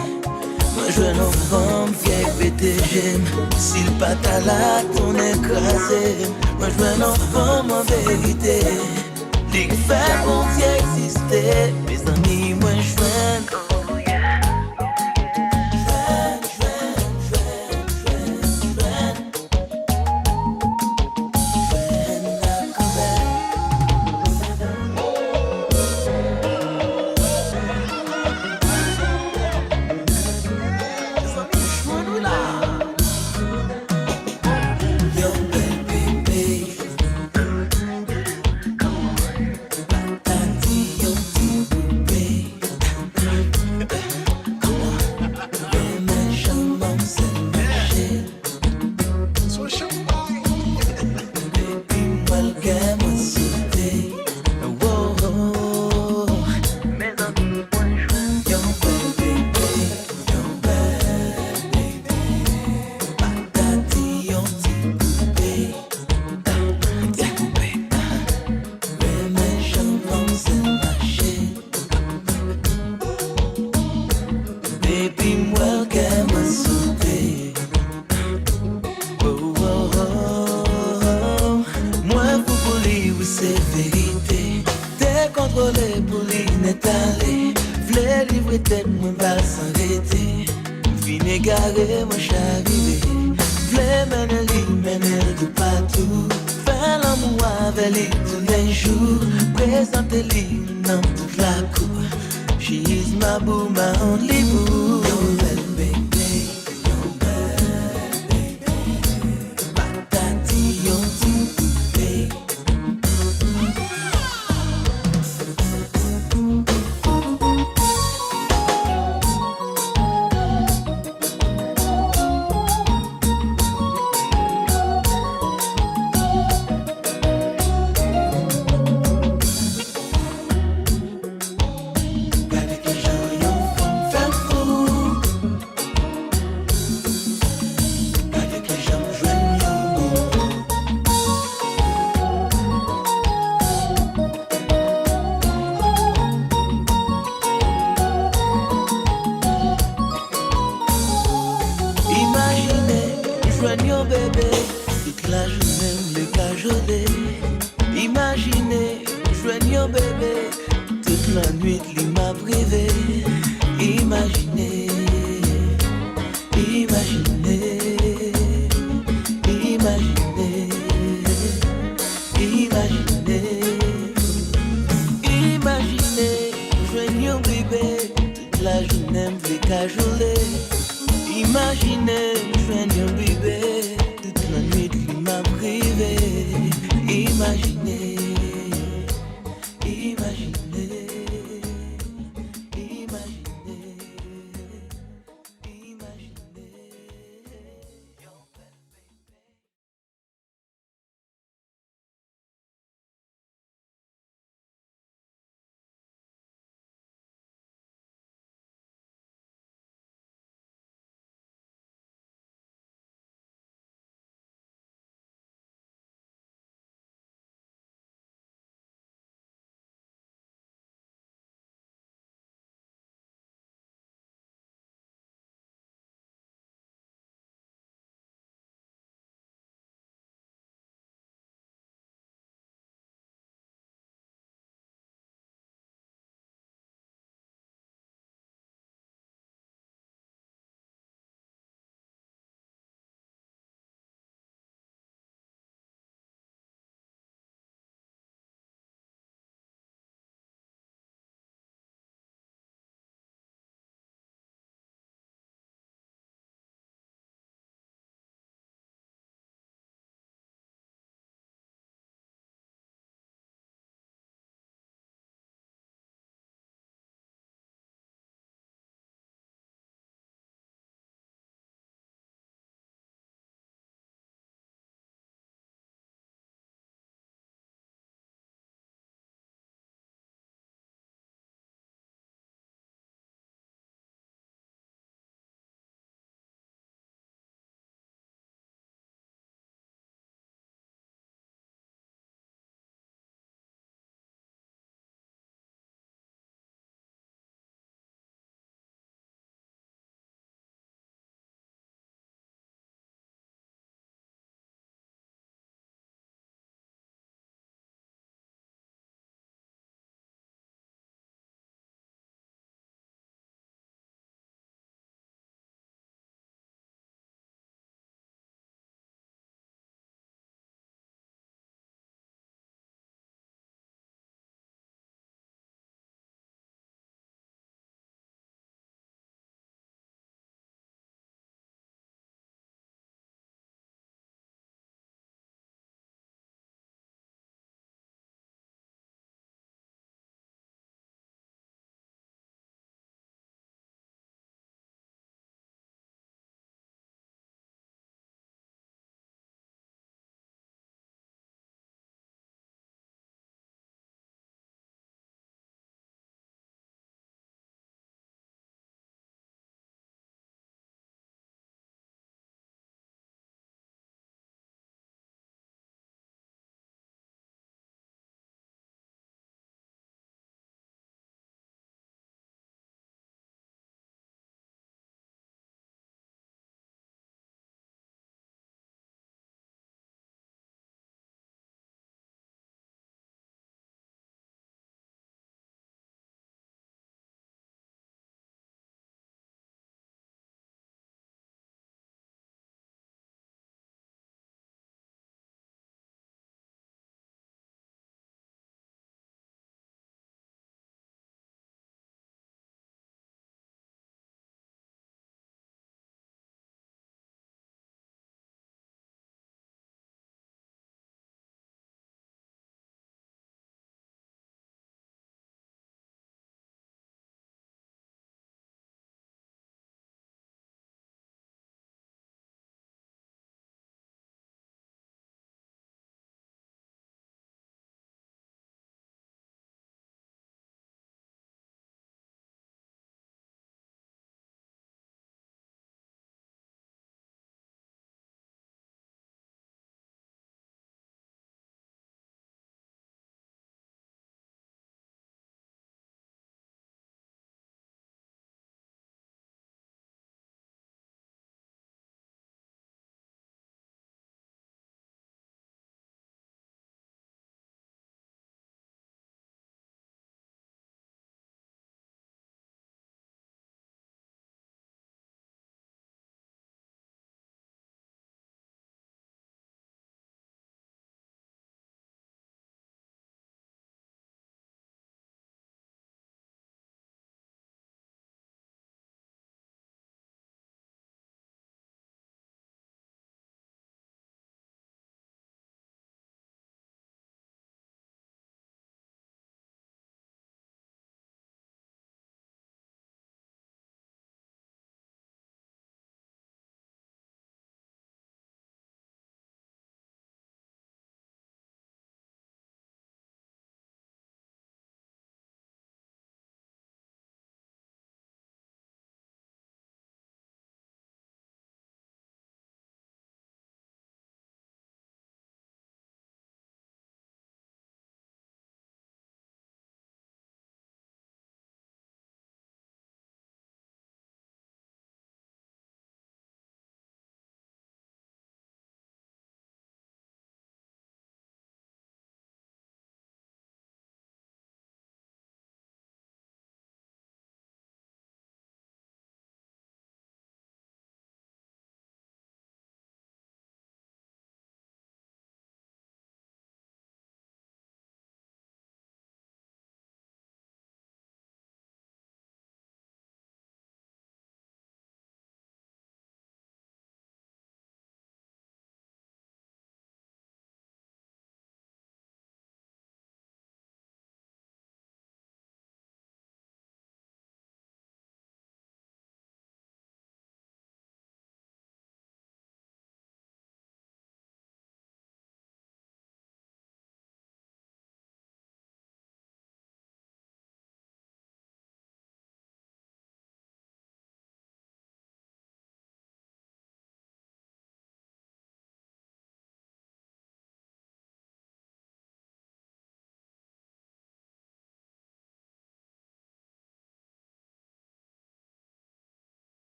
Moi j'vais nos femmes, vieille pété j'aime. Si le patin là, ton écrasé. Moi j'vais nos femmes en vérité. Ligue fait mon Dieu exister. Mes amis, moi j'freine. Imaginez, je viens de bébé, toute la nuit il m'a privé. Imaginez.